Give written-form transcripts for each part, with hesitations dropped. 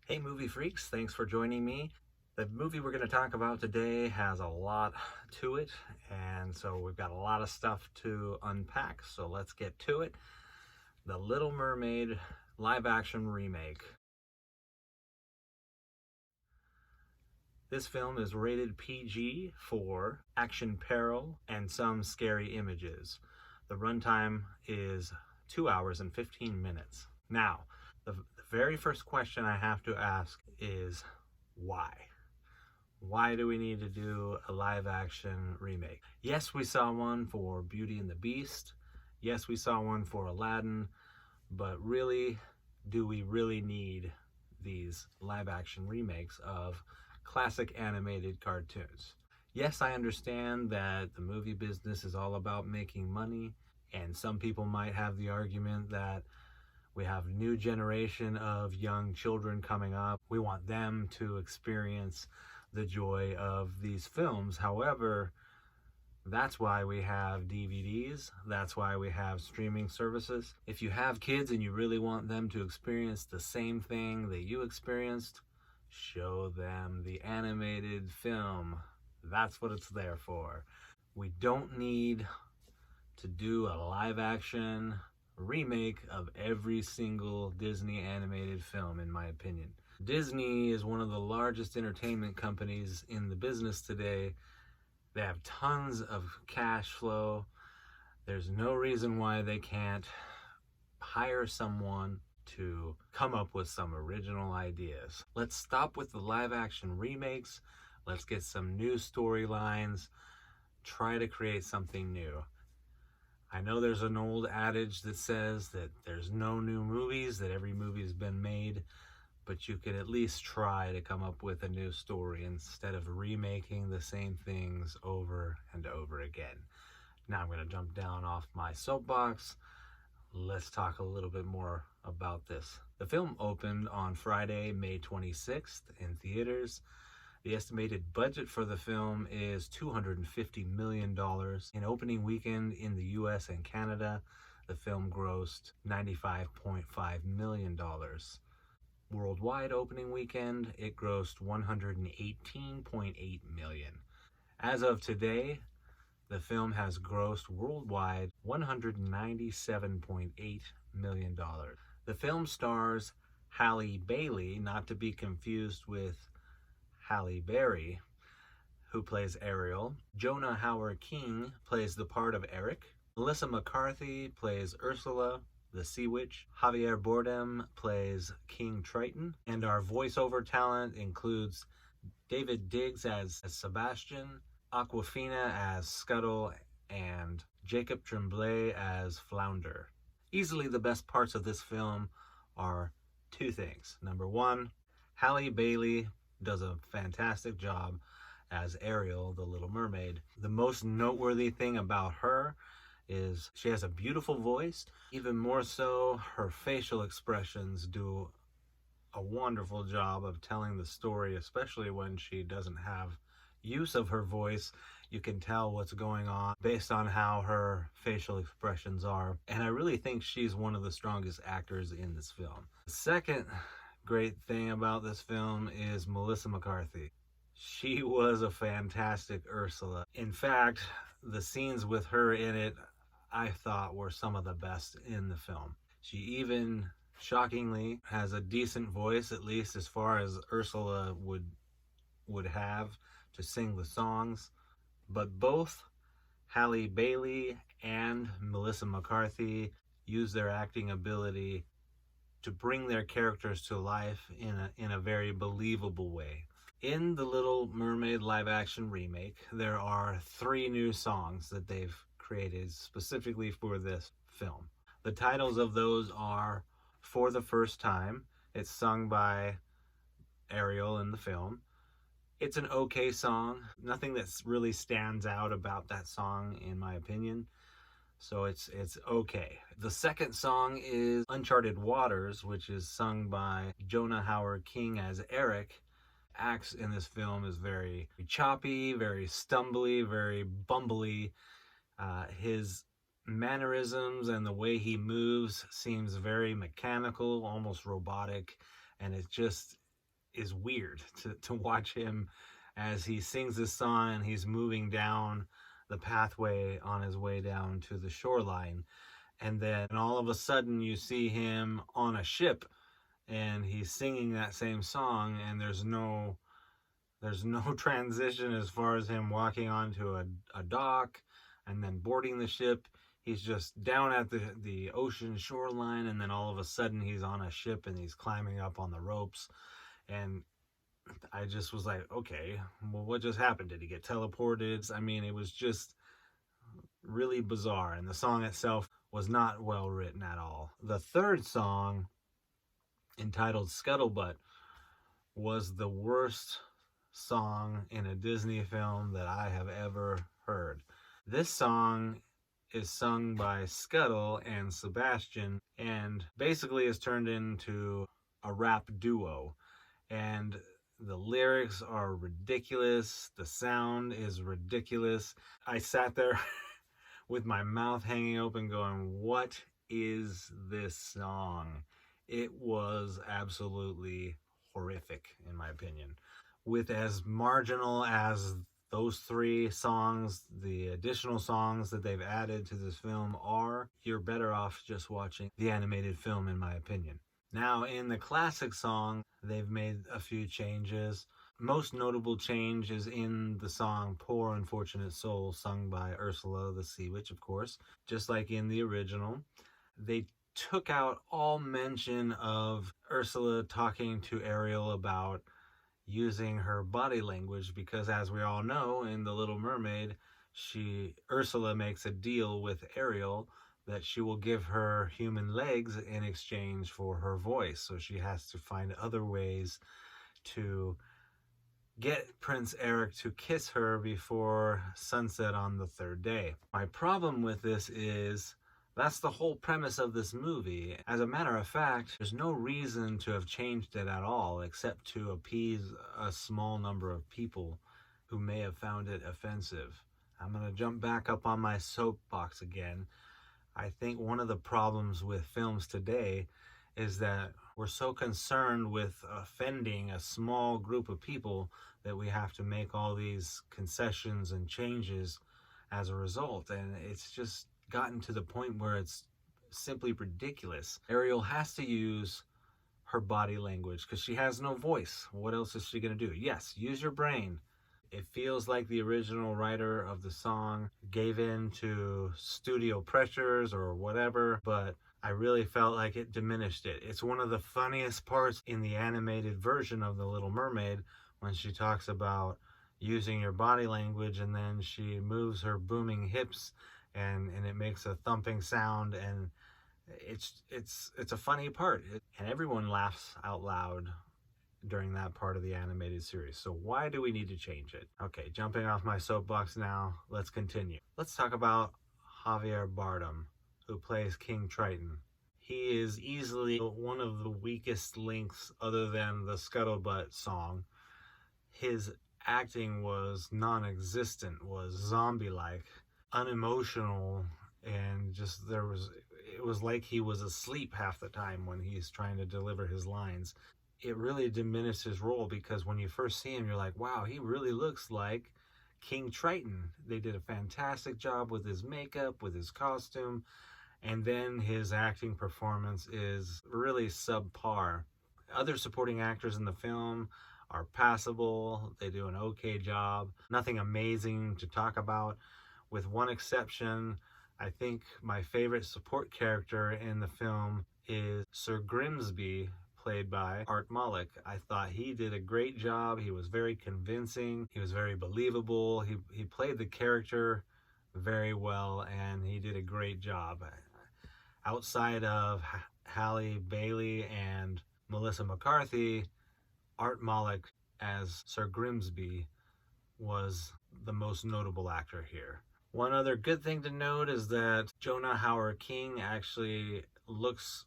Hey movie freaks, thanks for joining me. The movie we're going to talk about today has a lot to it, and so we've got a lot of stuff to unpack, so let's get to it. The Little Mermaid live action remake. This film is rated PG for action peril and some scary images. The runtime is 2 hours and 15 minutes. Now, the very first question I have to ask is why? Why do we need to do a live action remake? Yes, we saw one for Beauty and the Beast. Yes, we saw one for Aladdin. But really, do we really need these live action remakes of classic animated cartoons? Yes, I understand that the movie business is all about making money, and some people might have the argument that we have a new generation of young children coming up. We want them to experience the joy of these films. However, that's why we have DVDs. That's why we have streaming services. If you have kids and you really want them to experience the same thing that you experienced, show them the animated film. That's what it's there for. We don't need to do a live action remake of every single Disney animated film, in my opinion. Disney is one of the largest entertainment companies in the business today. They have tons of cash flow. There's no reason why they can't hire someone to come up with some original ideas. Let's stop with the live action remakes. Let's get some new storylines. Try to create something new. I know there's an old adage that says that there's no new movies, that every movie's been made, but you could at least try to come up with a new story instead of remaking the same things over and over again. Now I'm going to jump down off my soapbox. Let's talk a little bit more about this. The film opened on Friday, May 26th in theaters. The estimated budget for the film is $250 million. In opening weekend in the US and Canada, the film grossed $95.5 million. Worldwide opening weekend, it grossed $118.8 million. As of today, the film has grossed worldwide $197.8 million. The film stars Halle Bailey, not to be confused with Halle Berry, who plays Ariel. Jonah Hauer-King plays the part of Eric. Melissa McCarthy plays Ursula the Sea Witch. Javier Bardem plays King Triton. And our voiceover talent includes David Diggs as Sebastian, Aquafina as Scuttle, and Jacob Tremblay as Flounder. Easily the best parts of this film are two things. Number one, Halle Bailey does a fantastic job as Ariel, the Little Mermaid. The most noteworthy thing about her is she has a beautiful voice. Even more so, her facial expressions do a wonderful job of telling the story, especially when she doesn't have use of her voice. You can tell what's going on based on how her facial expressions are. And I really think she's one of the strongest actors in this film. The second great thing about this film is Melissa McCarthy. She was a fantastic Ursula. In fact, the scenes with her in it, I thought were some of the best in the film. She even, shockingly, has a decent voice, at least as far as Ursula would have to sing the songs. But both Halle Bailey and Melissa McCarthy use their acting ability to bring their characters to life in a very believable way. In the Little Mermaid live action remake, there are 3 new songs that they've created specifically for this film. The titles of those are For the First Time. It's sung by Ariel in the film. It's an okay song. Nothing that really stands out about that song, in my opinion. So it's okay. The second song is Uncharted Waters, which is sung by Jonah Hauer-King as Eric. Acts in this film is very choppy, very stumbly, very bumbly. His mannerisms and the way he moves seems very mechanical, almost robotic, and is weird to watch him as he sings this song and he's moving down the pathway on his way down to the shoreline. And then all of a sudden you see him on a ship and he's singing that same song, and there's no transition as far as him walking onto a dock and then boarding the ship. He's just down at the ocean shoreline, and then all of a sudden he's on a ship and he's climbing up on the ropes. And I just was like, okay, well, what just happened? Did he get teleported? I mean, it was just really bizarre, and the song itself was not well written at all. The third song, entitled Scuttlebutt, was the worst song in a Disney film that I have ever heard. This song is sung by Scuttle and Sebastian, and basically is turned into a rap duo. And the lyrics are ridiculous. The sound is ridiculous. I sat there with my mouth hanging open going, what is this song? It was absolutely horrific, in my opinion. With as marginal as those three songs, the additional songs that they've added to this film are, you're better off just watching the animated film, in my opinion. Now, in the classic song, they've made a few changes. Most notable change is in the song Poor Unfortunate Soul, sung by Ursula the Sea Witch, of course. Just like in the original, they took out all mention of Ursula talking to Ariel about using her body language, because as we all know, in The Little Mermaid, Ursula makes a deal with Ariel that she will give her human legs in exchange for her voice. So she has to find other ways to get Prince Eric to kiss her before sunset on the third day. My problem with this is that's the whole premise of this movie. As a matter of fact, there's no reason to have changed it at all except to appease a small number of people who may have found it offensive. I'm going to jump back up on my soapbox again. I think one of the problems with films today is that we're so concerned with offending a small group of people that we have to make all these concessions and changes as a result. And it's just gotten to the point where it's simply ridiculous. Ariel has to use her body language because she has no voice. What else is she going to do? Yes, use your brain. It feels like the original writer of the song gave in to studio pressures or whatever, but I really felt like it diminished it. It's one of the funniest parts in the animated version of The Little Mermaid when she talks about using your body language, and then she moves her booming hips and it makes a thumping sound, and it's a funny part, and everyone laughs out loud during that part of the animated series. So why do we need to change it? Okay, jumping off my soapbox now, let's continue. Let's talk about Javier Bardem, who plays King Triton. He is easily one of the weakest links other than the Scuttlebutt song. His acting was non-existent, was zombie-like, unemotional, and just it was like he was asleep half the time when he's trying to deliver his lines. It really diminished his role, because when you first see him, you're like, wow, he really looks like King Triton. They did a fantastic job with his makeup, with his costume, and then his acting performance is really subpar. Other supporting actors in the film are passable. They do an okay job. Nothing amazing to talk about, with one exception. I think my favorite support character in the film is Sir Grimsby, played by Art Malik. I thought he did a great job. He was very convincing. He was very believable. He played the character very well, and he did a great job. Outside of Halle Bailey and Melissa McCarthy, Art Malik as Sir Grimsby was the most notable actor here. One other good thing to note is that Jonah Hauer-King actually looks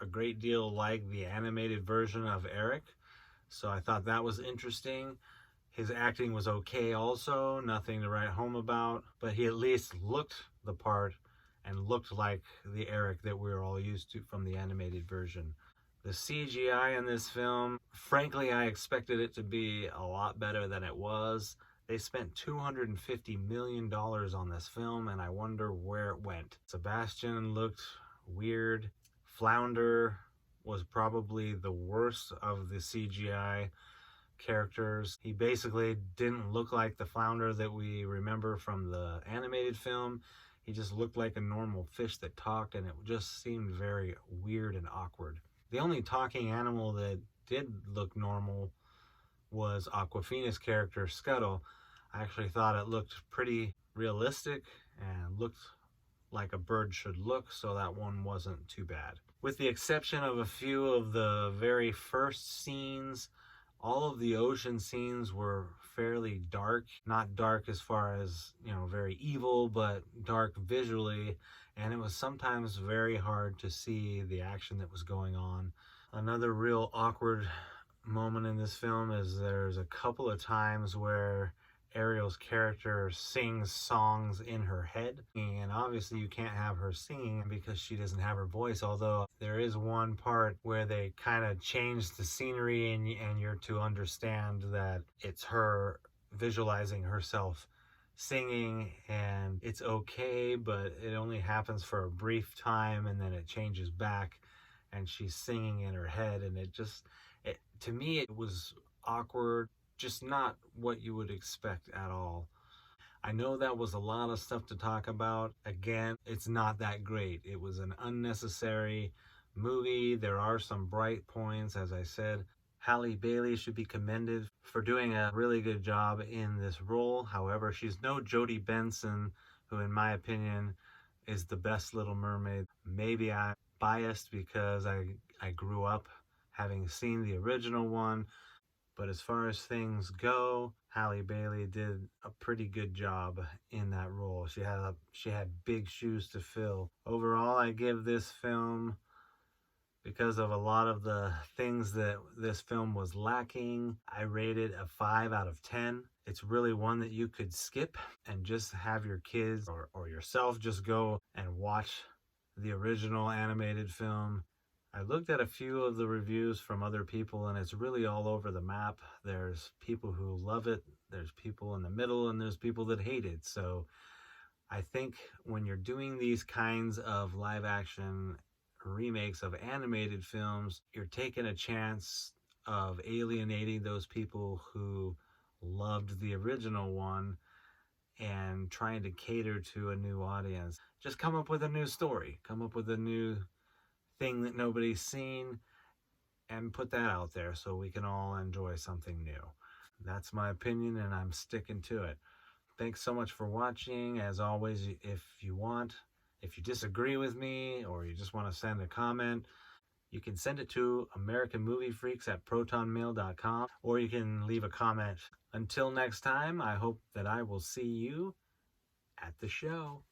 a great deal like the animated version of Eric, so I thought that was interesting. His acting was okay also, nothing to write home about, but he at least looked the part and looked like the Eric that we were all used to from the animated version. The CGI in this film, frankly, I expected it to be a lot better than it was. They spent $250 million on this film, and I wonder where it went. Sebastian looked weird. Flounder was probably the worst of the CGI characters. He basically didn't look like the flounder that we remember from the animated film. He just looked like a normal fish that talked, and it just seemed very weird and awkward. The only talking animal that did look normal was Aquafina's character, Scuttle. I actually thought it looked pretty realistic and looked like a bird should look, so that one wasn't too bad. With the exception of a few of the very first scenes, all of the ocean scenes were fairly dark. Not dark as far as, very evil, but dark visually. And it was sometimes very hard to see the action that was going on. Another real awkward moment in this film is there's a couple of times where Ariel's character sings songs in her head, and obviously you can't have her singing because she doesn't have her voice, although there is one part where they kind of change the scenery and you're to understand that it's her visualizing herself singing, and it's okay, but it only happens for a brief time and then it changes back and she's singing in her head, and to me it was awkward, just not what you would expect at all. I know that was a lot of stuff to talk about. Again, it's not that great. It was an unnecessary movie. There are some bright points, as I said. Halle Bailey should be commended for doing a really good job in this role. However, she's no Jodie Benson, who in my opinion is the best Little Mermaid. Maybe I'm biased because I grew up having seen the original one. But as far as things go, Halle Bailey did a pretty good job in that role. She had big shoes to fill. Overall, I give this film, because of a lot of the things that this film was lacking, I rate it a 5 out of 10. It's really one that you could skip and just have your kids or yourself just go and watch the original animated film. I looked at a few of the reviews from other people, and it's really all over the map. There's people who love it, there's people in the middle, and there's people that hate it. So I think when you're doing these kinds of live action remakes of animated films, you're taking a chance of alienating those people who loved the original one and trying to cater to a new audience. Just come up with a new story, come up with a new thing that nobody's seen, and put that out there so we can all enjoy something new. That's my opinion, and I'm sticking to it. Thanks so much for watching. As always, if you disagree with me or you just want to send a comment, you can send it to AmericanMovieFreaks@protonmail.com, or you can leave a comment. Until next time, I hope that I will see you at the show.